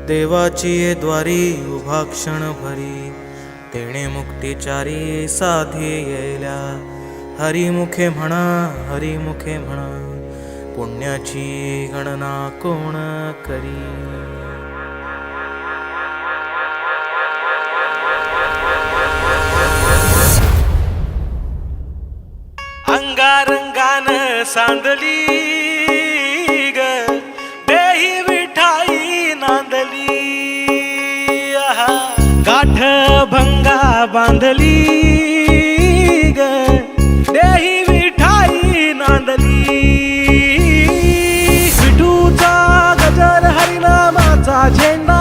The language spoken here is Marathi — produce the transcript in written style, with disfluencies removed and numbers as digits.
देवाची ये द्वारी उभा क्षण भरी, तेणे मुक्तिचारी साधी येल्या. हरिमुखे म्हणा, हरिमुखे म्हणा, पुण्याची गणना कोण करी. अंगारंगान सांदली ग, देही विठाई नांदली. गाठ भंगा बांधली ग, देही विठाई नांदली. विठूचा गजर हरिनामाचा झेंडा